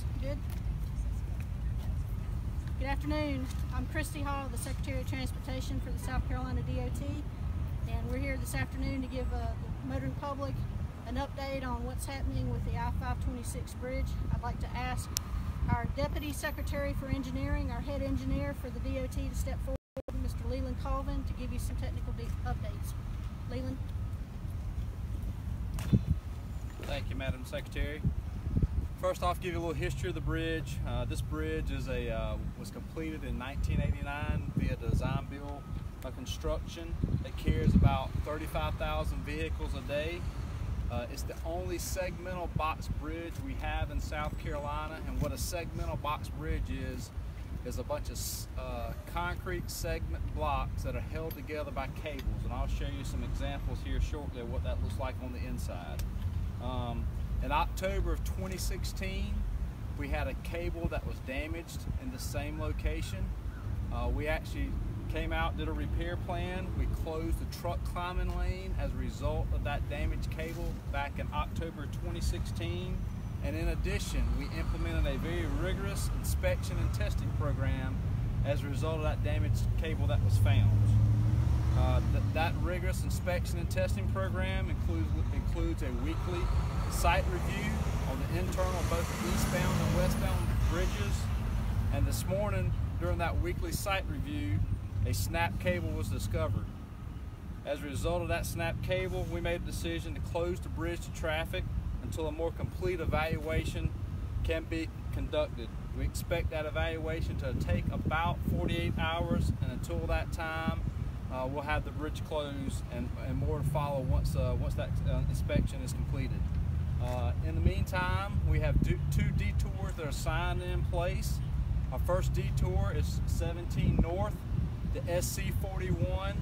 Sounds good. Good afternoon. I'm Christy Hall, the Secretary of Transportation for the South Carolina DOT, and we're here this afternoon to give the motoring public an update on what's happening with the I-526 bridge. I'd like to ask our Deputy Secretary for Engineering, our head engineer for the DOT, to step forward, Mr. Leland Colvin, to give you some technical updates. Leland. Thank you, Madam Secretary. First off, give you a little history of the bridge. This bridge is was completed in 1989 via design build construction. It carries about 35,000 vehicles a day. It's the only segmental box bridge we have in South Carolina, and what a segmental box bridge is a bunch of concrete segment blocks that are held together by cables, and I'll show you some examples here shortly of what that looks like on the inside. In October of 2016, we had a cable that was damaged in the same location. We actually came out, did a repair plan. We closed the truck climbing lane as a result of that damaged cable back in October 2016. And in addition, we implemented a very rigorous inspection and testing program as a result of that damaged cable that was found. That rigorous inspection and testing program includes a weekly site review on the internal, both eastbound and westbound bridges. And this morning, during that weekly site review, a snap cable was discovered. As a result of that snap cable, we made a decision to close the bridge to traffic until a more complete evaluation can be conducted. We expect that evaluation to take about 48 hours, and until that time, we'll have the bridge closed and more to follow once that inspection is completed. In the meantime, we have two detours that are signed in place. Our first detour is 17 North, the SC41,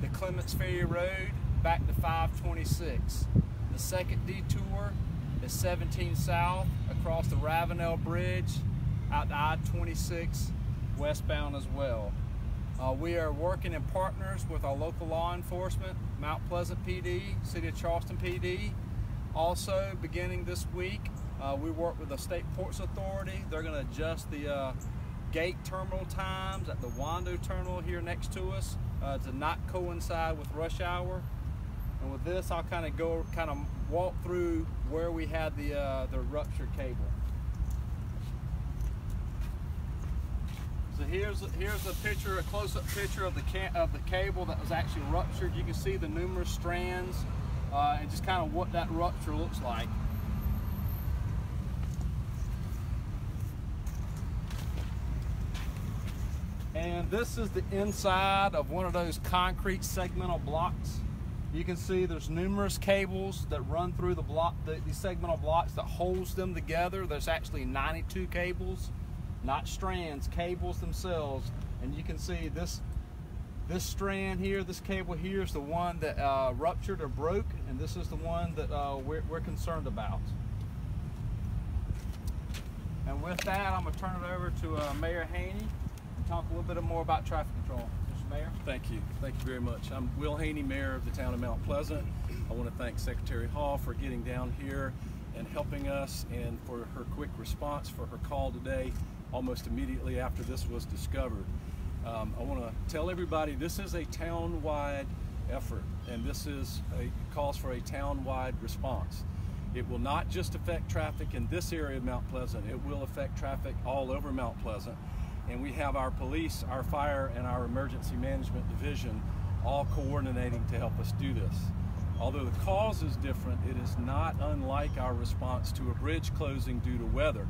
the Clements Ferry Road, back to 526. The second detour is 17 South, across the Ravenel Bridge, out to I-26 westbound as well. We are working in partners with our local law enforcement, Mount Pleasant PD, City of Charleston PD. Also, beginning this week, we work with the State Ports Authority. They're going to adjust the gate terminal times at the Wando terminal here next to us to not coincide with rush hour. And with this, I'll kind of walk through where we had the ruptured cable. So here's a picture, a close-up picture of the cable that was actually ruptured. You can see the numerous strands and just kind of what that rupture looks like. And this is the inside of one of those concrete segmental blocks. You can see there's numerous cables that run through the block, these segmental blocks that holds them together. There's actually 92 cables, not strands, cables themselves. And you can see this strand here, this cable here is the one that ruptured or broke, and this is the one that we're concerned about. And with that, I'm going to turn it over to Mayor Haney and talk a little bit more about traffic control. Mr. Mayor. Thank you. Thank you very much. I'm Will Haney, Mayor of the town of Mount Pleasant. I want to thank Secretary Hall for getting down here and helping us, and for her quick response for her call today, almost immediately after this was discovered. I want to tell everybody this is a town-wide effort, and this calls for a town-wide response. It will not just affect traffic in this area of Mount Pleasant, it will affect traffic all over Mount Pleasant. And we have our police, our fire, and our emergency management division all coordinating to help us do this. Although the cause is different, it is not unlike our response to a bridge closing due to weather.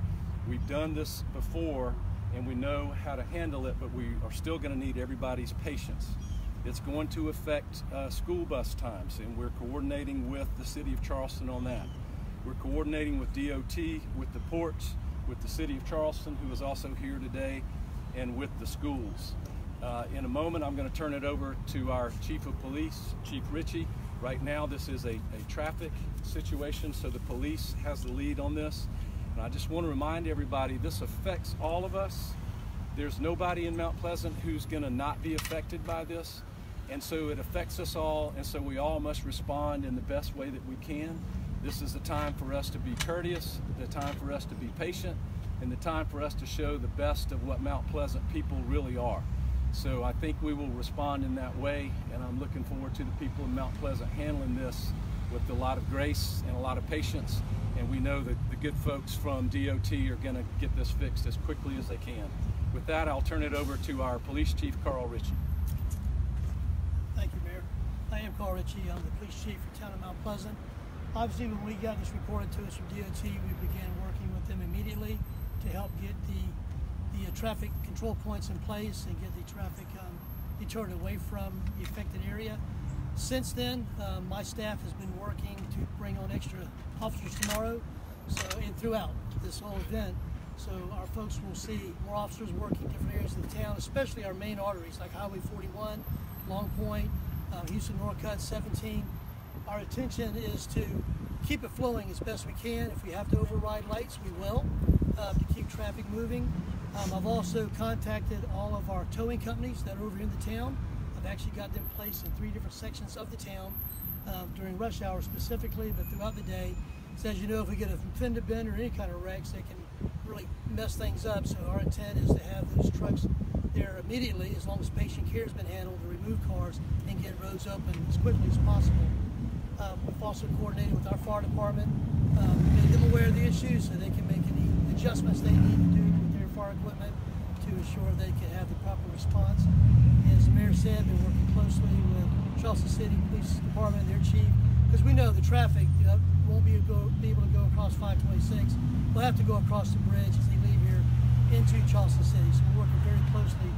We've done this before, and we know how to handle it, but we are still going to need everybody's patience. It's going to affect school bus times, and we're coordinating with the City of Charleston on that. We're coordinating with DOT, with the ports, with the City of Charleston, who is also here today, and with the schools. In a moment, I'm going to turn it over to our Chief of Police, Chief Ritchie. Right now, this is a traffic situation, so the police has the lead on this. And I just want to remind everybody, this affects all of us. There's nobody in Mount Pleasant who's going to not be affected by this. And so it affects us all, and so we all must respond in the best way that we can. This is the time for us to be courteous, the time for us to be patient, and the time for us to show the best of what Mount Pleasant people really are. So I think we will respond in that way, and I'm looking forward to the people in Mount Pleasant handling this with a lot of grace and a lot of patience, and we know that the good folks from DOT are going to get this fixed as quickly as they can. With that, I'll turn it over to our Police Chief, Carl Ritchie. Thank you, Mayor. I am Carl Ritchie. I'm the Police Chief for Town of Mount Pleasant. Obviously, when we got this reported to us from DOT, we began working with them immediately to help get the traffic control points in place and get the traffic deterred away from the affected area. Since then, my staff has been working to bring on extra officers tomorrow, and throughout this whole event. So our folks will see more officers working different areas of the town, especially our main arteries like Highway 41, Long Point, Houston Northcutt 17. Our intention is to keep it flowing as best we can. If we have to override lights, we will, to keep traffic moving. I've also contacted all of our towing companies that are over in the town. I've actually got them placed in 3 different sections of the town during rush hour specifically, but throughout the day. So as you know, if we get a fender bender or any kind of wrecks, they can really mess things up. So our intent is to have those trucks there immediately, as long as patient care has been handled, to remove cars and get roads open as quickly as possible. We've also coordinated with our fire department, made them aware of the issues so they can make any adjustments they need to do with their fire equipment to ensure they can have the proper response. As the mayor said, been working closely with Charleston City Police Department and their chief, because we know the traffic won't be able to go across 526. We'll have to go across the bridge as they leave here into Charleston City. So we're working very closely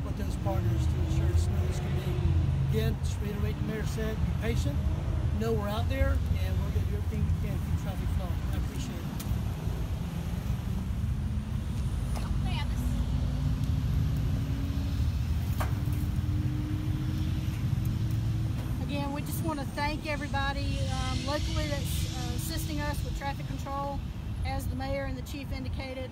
with those partners to ensure as smooth as can be. Again, just reiterate the mayor said, be patient, know we're out there, and we're going to do everything we can to keep traffic flowing. I appreciate it. Again, we just want to thank everybody locally that's assisting us with traffic control. As the mayor and the chief indicated,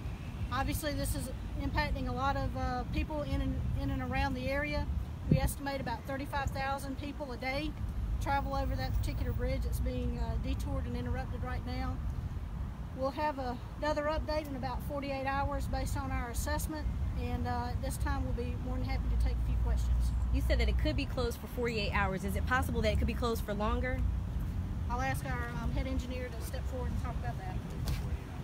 obviously this is impacting a lot of people in and around the area. We estimate about 35,000 people a day travel over that particular bridge that's being detoured and interrupted right now. We'll have another update in about 48 hours based on our assessment, and at this time we'll be more than happy to take a few questions. You said that it could be closed for 48 hours. Is it possible that it could be closed for longer? I'll ask our head engineer to step forward and talk about that.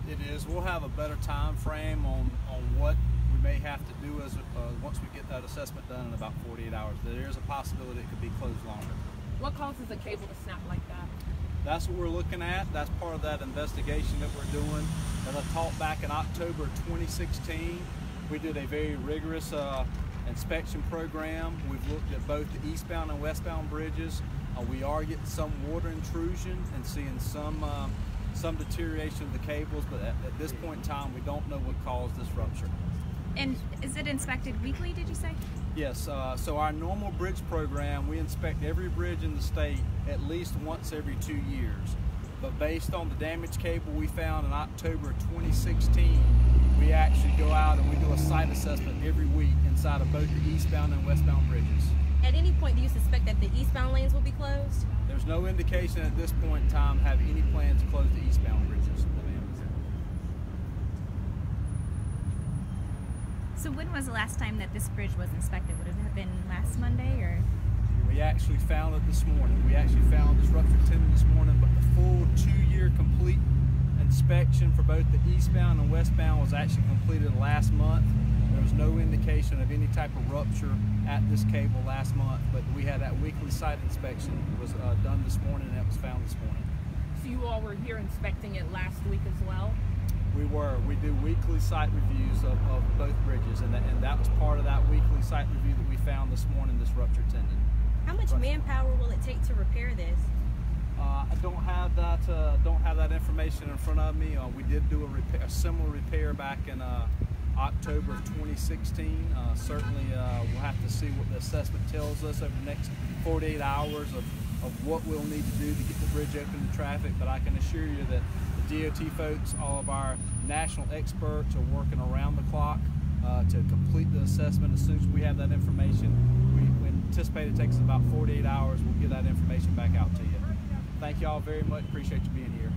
It is. We'll have a better time frame on what we may have to do as once we get that assessment done in about 48 hours. There is a possibility it could be closed longer. What causes a cable to snap like that? That's what we're looking at. That's part of that investigation that we're doing. As I talked back in October 2016, we did a very rigorous inspection program. We've looked at both the eastbound and westbound bridges. We are getting some water intrusion and seeing some deterioration of the cables, but at this point in time, we don't know what caused this rupture. And is it inspected weekly, did you say? Yes, so our normal bridge program, we inspect every bridge in the state at least once every 2 years. But based on the damaged cable we found in October 2016, we actually go out and we do a site assessment every week inside of both the eastbound and westbound bridges. At any point, do you suspect that the eastbound lanes will be closed? There's no indication at this point in time have any plans to close the eastbound bridges. So when was the last time that this bridge was inspected? Would it have been last Monday, or? We actually found it this morning. We actually found this rupture tendon this morning, but the full 2-year complete inspection for both the eastbound and westbound was actually completed last month. There was no indication of any type of rupture at this cable last month, but we had that weekly site inspection was done this morning, and it was found this morning. So you all were here inspecting it last week as well? We were. We do weekly site reviews of both bridges, and that was part of that weekly site review that we found this morning, this ruptured tendon. How much manpower will it take to repair this? I don't have that information in front of me. We did do a similar repair back in October of 2016. Certainly, we'll have to see what the assessment tells us over the next 48 hours of what we'll need to do to get the bridge open to traffic. But I can assure you that the DOT folks, all of our national experts, are working around the clock to complete the assessment. As soon as we have that information, we anticipate it takes about 48 hours. We'll get that information back out to you. Thank you all very much. Appreciate you being here.